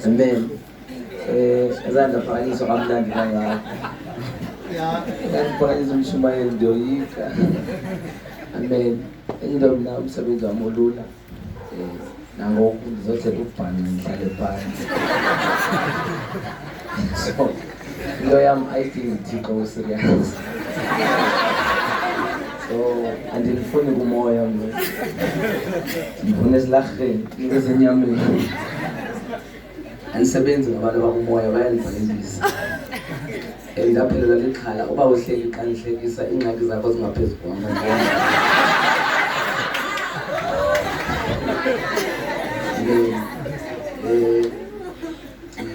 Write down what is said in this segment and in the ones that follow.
Amen. Ezanda phakanyiswa kamnandi kangaka. Phakanyiswa umshumayeli ndoyika. Amen. Into mina umsebenzi wami olula. Nangoku ngizothetha ubhani ngihlale phansi. So, into yami ayidingi Thixo serious. So, andifuni kumoya mna. Ngifuna esilarheni, ngezenyameni. Andisebenzi ngabantu abakumoya bayandibhalelisa. Ngaphelela likhala uba uhleli xa nihlekisa ingxaki zakho zingaphezulu kwamandla.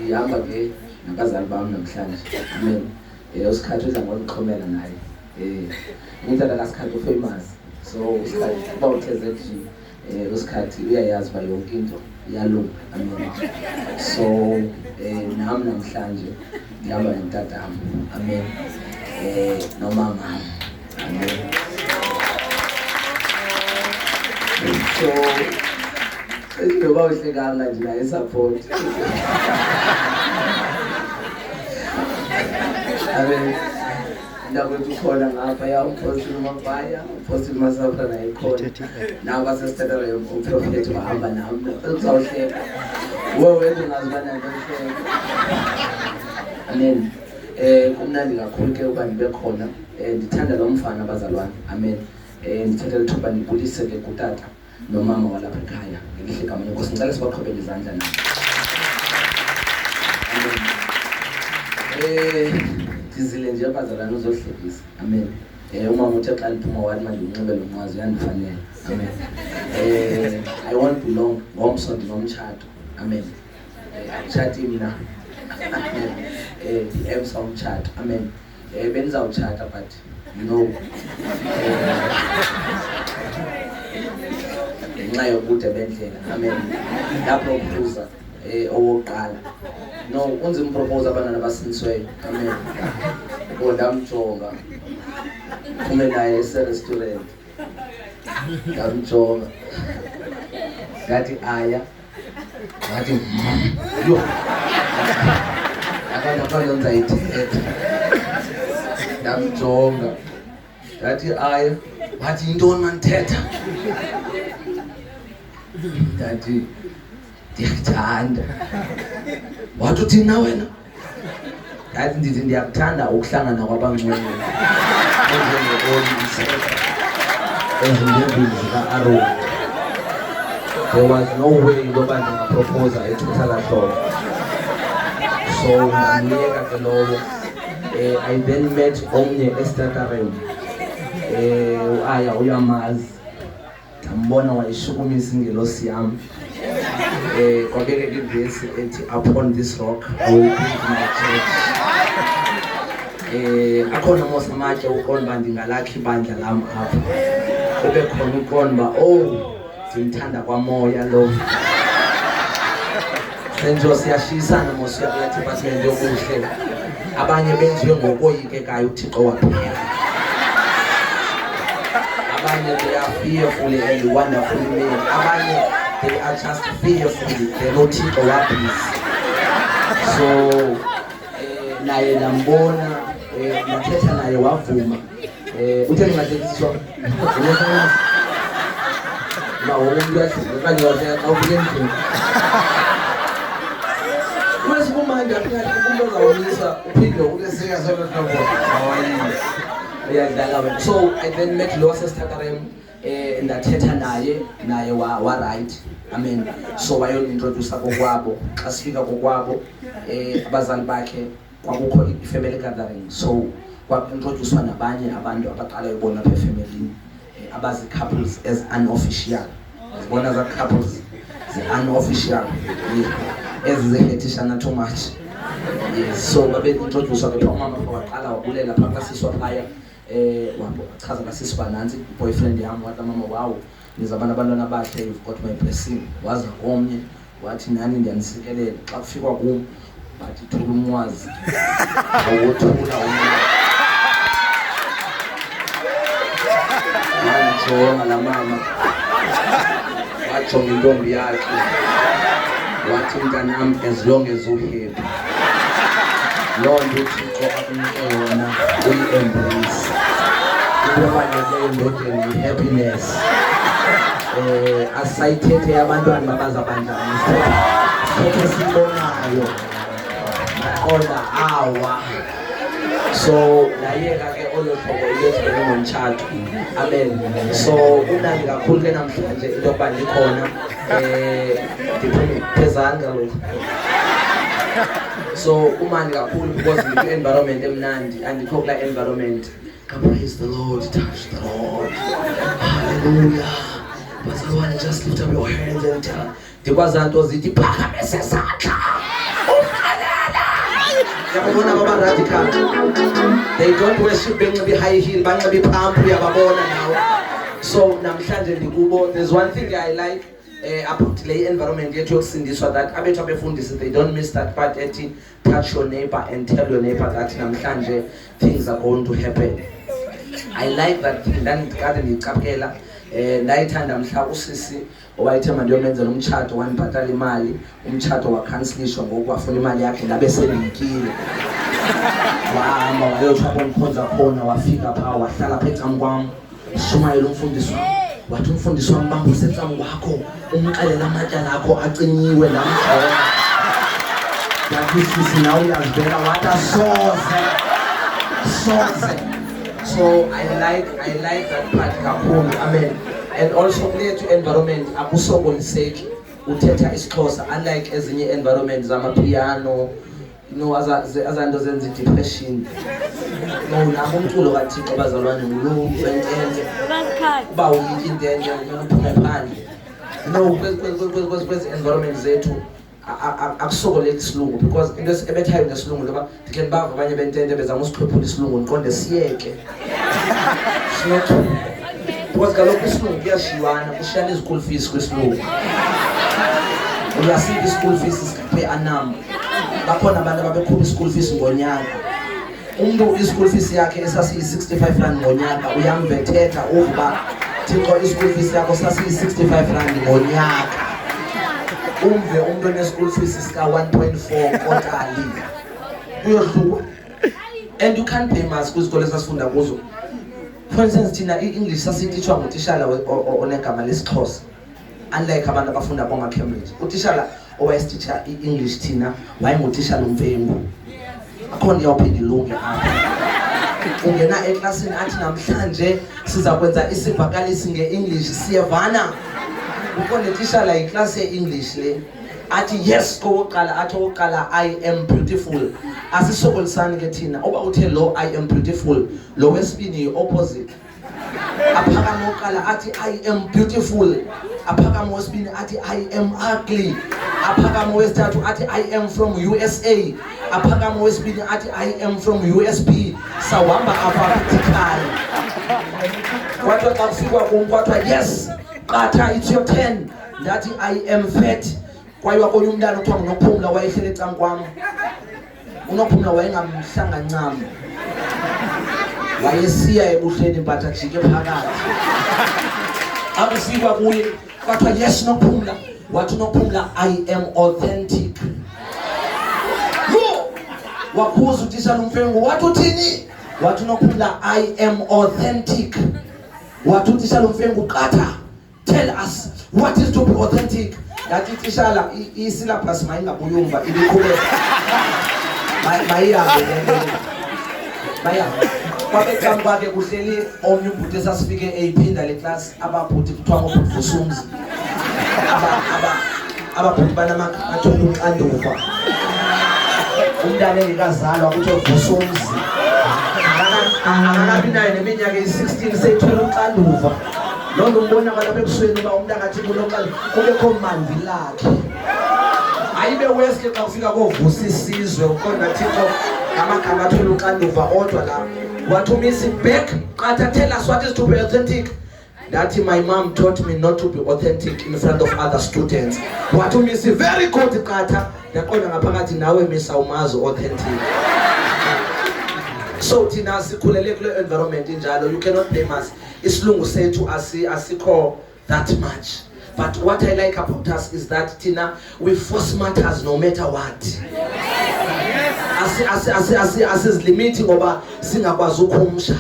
Ndihamba ke nabazali bam namhlanje. Amen. uSkhathi udla ngolixhomela naye. Umntana kaSkhathi ufamous. So uSkhathi uba utheze nje uSkhathi uyayazi uba yonke into iyalunga. Amen. So nami namhlanje ngihamba notatam. Amen. Nomama. Amen. So njengoba uhlekanga nje naye support. Amen. Ndakwethu khona ngapha ya umpostile uMabhaya, umpostile uMasapha naye khona. Nawo basesithatha uprofet wahamba nami. Uzawuhleka. Wewe wena ungazibana ngehleko. Amen. Kumnandi kakhulu ke uba ndibe khona. Ndithanda lo mfana abazalwane. Amen. Ndithatha lithuba ndibulise ke kutata nomama walapha ekhaya. Ngelihle igama lenkosi ngicela sibaqhubele izandla nabo. Ndizile nje abazalwane uzohlekisa. Amen. Umama uthe xa liphuma wathi manje unxibe lo mwazi uyandifanele. Amen. I won't be long ngomso ndinomtshato. Amen. Tshati mina. Emsa umtshato. Amen. Bendizawutshata but you know ngenxa yobude bendlela. Amen. Lapho ukubuza owokuqala. No, unzima propose abantwana abasinisiweyo. Amen. Ndamjonga. Phume naye ese-restaurant. Ndamjonga. Ngathi aya. Ngathi yo. Abantu ndizayithetha. Ndamjonga. Ngathi aya. Wathi yintoni mandithetha? Ngathi ndiyakuthanda. Wathi uthina wena? Ngathi ndithi ndiyakuthanda ukuhlangana kwabangcwele. Ezindebeni zika-Aaron. There was no way ngoba ndingaproposa ethutha lahlobo. So ndamyeka ke lowo. I then met omnye esitatareni. Aya uyamazi. Ndambona wayishukumisa ingelosi yami. Kwabeke ivesi ethi upon this rock I will build my church. Akhona mos amatye uqonda uba ndingalakha ibandla lam apha. Kube khona uqonda uba ndimthanda kwamoya lo. Senjo siyashisana mos uyakuya department yobuhle. Abanye benziwe ngokoyikekayo uThixo waphela. Abanye they are fearful and wonderful men. Abanye they are just fearful. They don't think what is. So, naye nambona, nathetha naye wavuma. Utheni ngathekiswa. Na umuntu yahlukani wazekawuyenze. Mase kumanje aphakathi umuntu ozawumisa uphinde ukuseka sokho. So I then met Losa Stakarem ndathetha naye wa right. Amen. So wayonintroduce kokwabo. Xa sifika kokwabo abazali bakhe kwakukho i-family gathering. So kwaintroducewa nabanye abantu abaqala ubona apha efamily abazi couples as unofficial. Zibona za couples unofficial. Ezizehethishana too much. So babe introduce ke mama waqala wabulela phakathi siswa phaya. Wachaza ngasisiba nansi boyfriend yami wathi mama wow nizabana abantwana abahle you've got my blessing. Waza komnye wathi nani ndiyanisikelela xa kufikwa kum bathi thula umwazi awuthula wanjonga la mama wajonga intombi yakhe wathi mntanam as long as uhappy loo nto uThixo akunike yona uyi-embrace into ebalulekileyo endodeni yi-happiness. Asayithethe abantwana babaza banjani sithethe sibonayo qonda awa so nayeka ke olo hlobo ilethele ngomtshato amen. So unandi kakhulu ke namhlanje into yokuba ndikhona ndiphezanga lo so umandi kakhulu because environment emnandi andikho kula environment. Praise the Lord, touch the Lord, hallelujah. Bazalwane, just lift up your hands and tell ndikwazanto zithi phakamise isandla umkhalela. Yababona baba radical, they don't worship benxibe high heel banxibe pump uyababona nawe. So namhlanje ndikubo there's one thing I like about the environment yethu yokusindiswa that abethu abefundisi they don't miss that part ethi touch your neighbor and tell your neighbor that namhlanje things are going to happen. I like that thing. Ndandikade ndiyicaphela ndayithanda mhla usisi owayethe mandiyomenzela umtshato wanibhatala imali umtshato wakhansilishwa ngoku wafuna imali yakhe ndabe sendiyikile wahamba wayotsho apho ndikhonza khona wafika phaa wahlala apha ecam kwam ushumayela umfundisi wam wathi umfundisi wam bamba usecam kwakho umxelela amatyala akho acinyiwe ndamjonga yathi sisi nawe uyazibeka wathi asoze. So I like that part kakhulu amen. And also kule environment akusokoliseki uthetha isiXhosa unlike ezinye environment zamapiano azanto zenza depression. Nabo umculo kaThixo bazalwane ngulo wentente uba uyithi intente uphume phandle kwezi environment zethu akusokoleki isilungu because into ebethayo ngesilungu loba ndikhe ndibava abanye bentente bezama usiqhephula isilungu ndiqonde siyeke because kaloku isilungu kuyashiywana kushiyana i-school fees kwisilungu uyasithi i-school fees isikhiphe anam bakhona abantu ababekhupha i-school fees ngonyaka umntu i-school fees yakhe esasiyi-65 rand ngonyaka uyamvethetha uvuba Thixo i-school fees yakho sasiyi-65 rand ngonyaka umve umuntu one-school fees sika-1.4 kotali kuyohluka and you can't pay mas kwizikole esasifunda kuzo. For instance thina i-English sasiyitishwa ngutishala onegama lesiXhosa unlike abantu abafunda bonga-Cambridge. Utishala owayesititsha i-English thina wayengutishala uMfengu akhona ndiyawuphinda ilunge apha ungena eklasini athi namhlanje siza kwenza isibhakalisi nge-English siyevana uqonde tishala iklasi ye-English le athi yes kowokuqala athi owokuqala I am beautiful asisokolisani ke thina oba uthe lo I am beautiful lo wesibini yi-opposite aphakama owokuqala athi I am beautiful aphakama wesibini athi I am ugly aphakama wesithathu athi I am from USA aphakama wesibini athi I am from USB sawahamba apha kwathiwa xa kufikwa kum kwathiwa yes Qatha it's your turn ndathi I am fat kwayiwa konye umntana kuthiwa nguNophumla wayehleli ecam kwam uNophumla wayengamhlanga ncam wayesiya ebuhleni but ajike phakathi akufikwa kuye kwathiwa yes Nophumla wathi uNophumla I am authentic wakhuza utishala uMfengu wathi uthini wathi uNophumla I am authentic wathi utishala uMfengu Qatha tell us what is to be authentic. Yathi tishala isyllabus mayingabuyumva ibiqhubeka mayihambe kwabecam kwakhe kuhleli omnye ubhuti esasifike eyiphinda le class ababhuti kuthiwa ngobhuti Vusumzi ababhuti banamathole uxanduva umntana engekazalwa kuthiwa Vusumzi akakabi nayo neminyaka eyi-16 seyithole uxanduva. Loo nto umbona kwalapha ebusweni uba umntu akathi kunoqala kubekho mandi lakhe ayibe weske xa kufika kovusa isizwe uqonda Thixo amagama athole uxanduva odwa la wathi umisi back Qatha tell us what is to be authentic that my mom taught me not to be authentic in front of other students. What to me is very good kata. Yakona ngaphakathi nawe misa umazo authentic. So thina sikhulele kule environment injalo, you cannot blame us. Isilungu sethu asikho that much. But what I like about us is that Tina, we force matters no matter what. As limiting ngoba singakwazi ukumusha.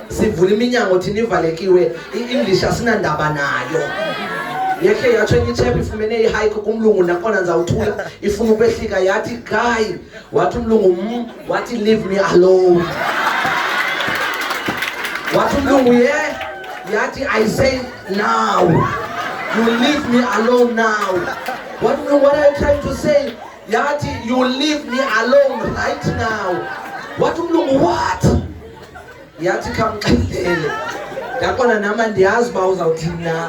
Sivula iminyango thina ivalekiwe, iEnglish asinandaba nayo. Yekhe yatsho ngichephe ifumene ihike kumlungu nakona nzawuthula ifuna ukwehlika yathi guy wathi umlungu wathi leave me alone. Wathi umlungu yathi I say now. You leave me alone now. What are you trying to say? Yati, you leave me alone right now. What Yati come clearly. Yakona nama ndiyazi ba uzawuthina.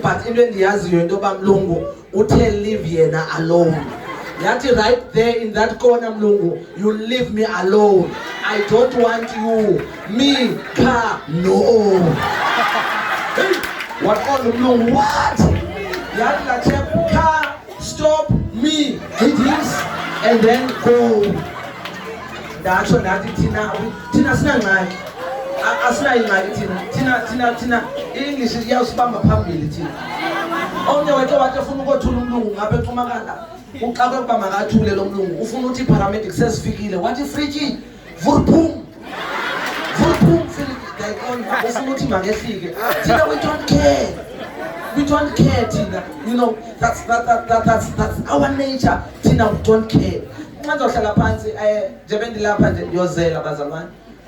But into ndiyazi yo into ba mlungu uthe leave yena alone. Yati right there in that corner mlungu, you leave me alone. I don't want you. Me, ka, no. Hey. What on the blue? What? Yadla chep car, stop me, it is, and then go. That's what Tina Snang. Tina English is your spam ability. Only what you go to Lung, Abetumagana, Ukabamara to Lelum, Ufunuti paramedic says Figile, what is Frigi? Vurpum, Philip. Tina, we don't care. We don't care, Tina. You know, that's our nature. Tina, we don't care.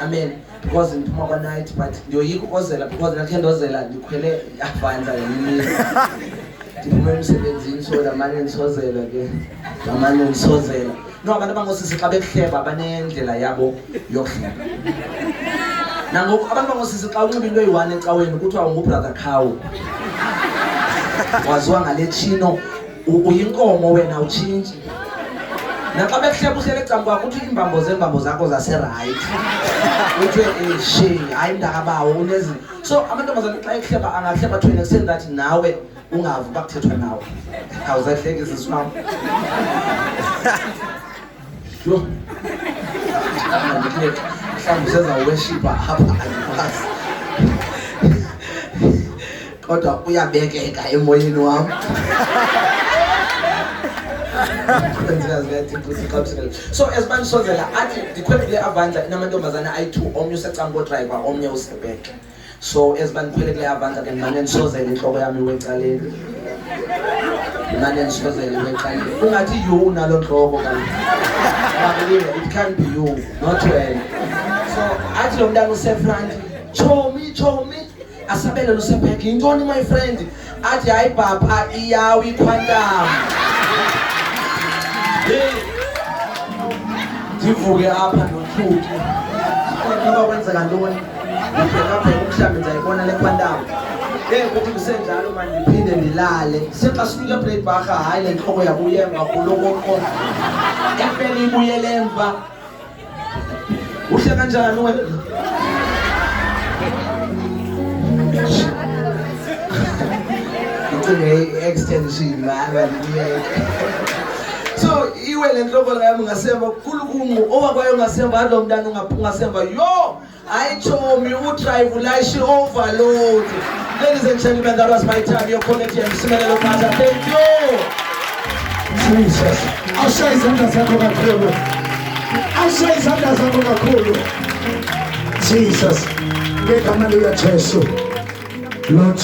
Amen. Because in tomorrow night, but you ozela because I can't ozela. You kwele afanza yini. Tipumemsebenzini so the man in sozela again. The man in sozela. No, abantu bangosisi xa behleba banendlela yabo yokuhleba. Nangoku abantu bangosisi xa unxiba into eyi-1 ecaweni kuthiwa ungubrother Cow. Waziwa ngale chino uyinkomo wena utshintshi. Naxa bekuhleba uhlele ecam kwakho uthi iimbambo zakho zase-right. Uthiwe she hayi ndakabawo unezinto. So amantombazana xa ehleba angahleba to an extent that nawe ungavi uba kuthethwa nawe. Awuzahlekisa siswam. Sure. Mhlawumbe usezawuweshipa apha andikwazi. Kodwa uyabekeka emoyeni wam. So as man sozela athi ndikhwele kule Avanza inamantombazana ayi-2 omnye usecanga kodriver omnye usebheke. So as man ndikhwele kule Avanza ke ndimane ndisozela intloko yami iwecaleni. Ndimane ndisozela iwecaleni. Ungathi you unalo ntloko kanti. It can't be you, not well. So athi lo mntana usefront, chomi asabele lusebheke yintoni my friend. Athi hayi bapha iyawi ikhwantam. Ndivuke apha nothuki. Kodwa kwenzeka ntoni? Ngibheka umhlambi ndayibona le khwantam. Kuthi kusenjalo manje ndiphinde ndilale. Sexa sifika eBreitbach hayi le ntloko yabuye emva kuloko. Yaphela ibuyele emva. Uhle kanjani wena? Extension so iwe le nhloko la yami ngasemva kukhulukumu owakwayo ngasemva adlo mntana ungasemva yo ayichomi udrive layishi overload. Ladies and gentlemen, that was my time. Your quality and msimelelo Bhut. Thank you. Jesus. Asha izandla zakho kakhulu. Asha izandla zakho kakhulu. Jesus. Ngegama lika Jesu. Lord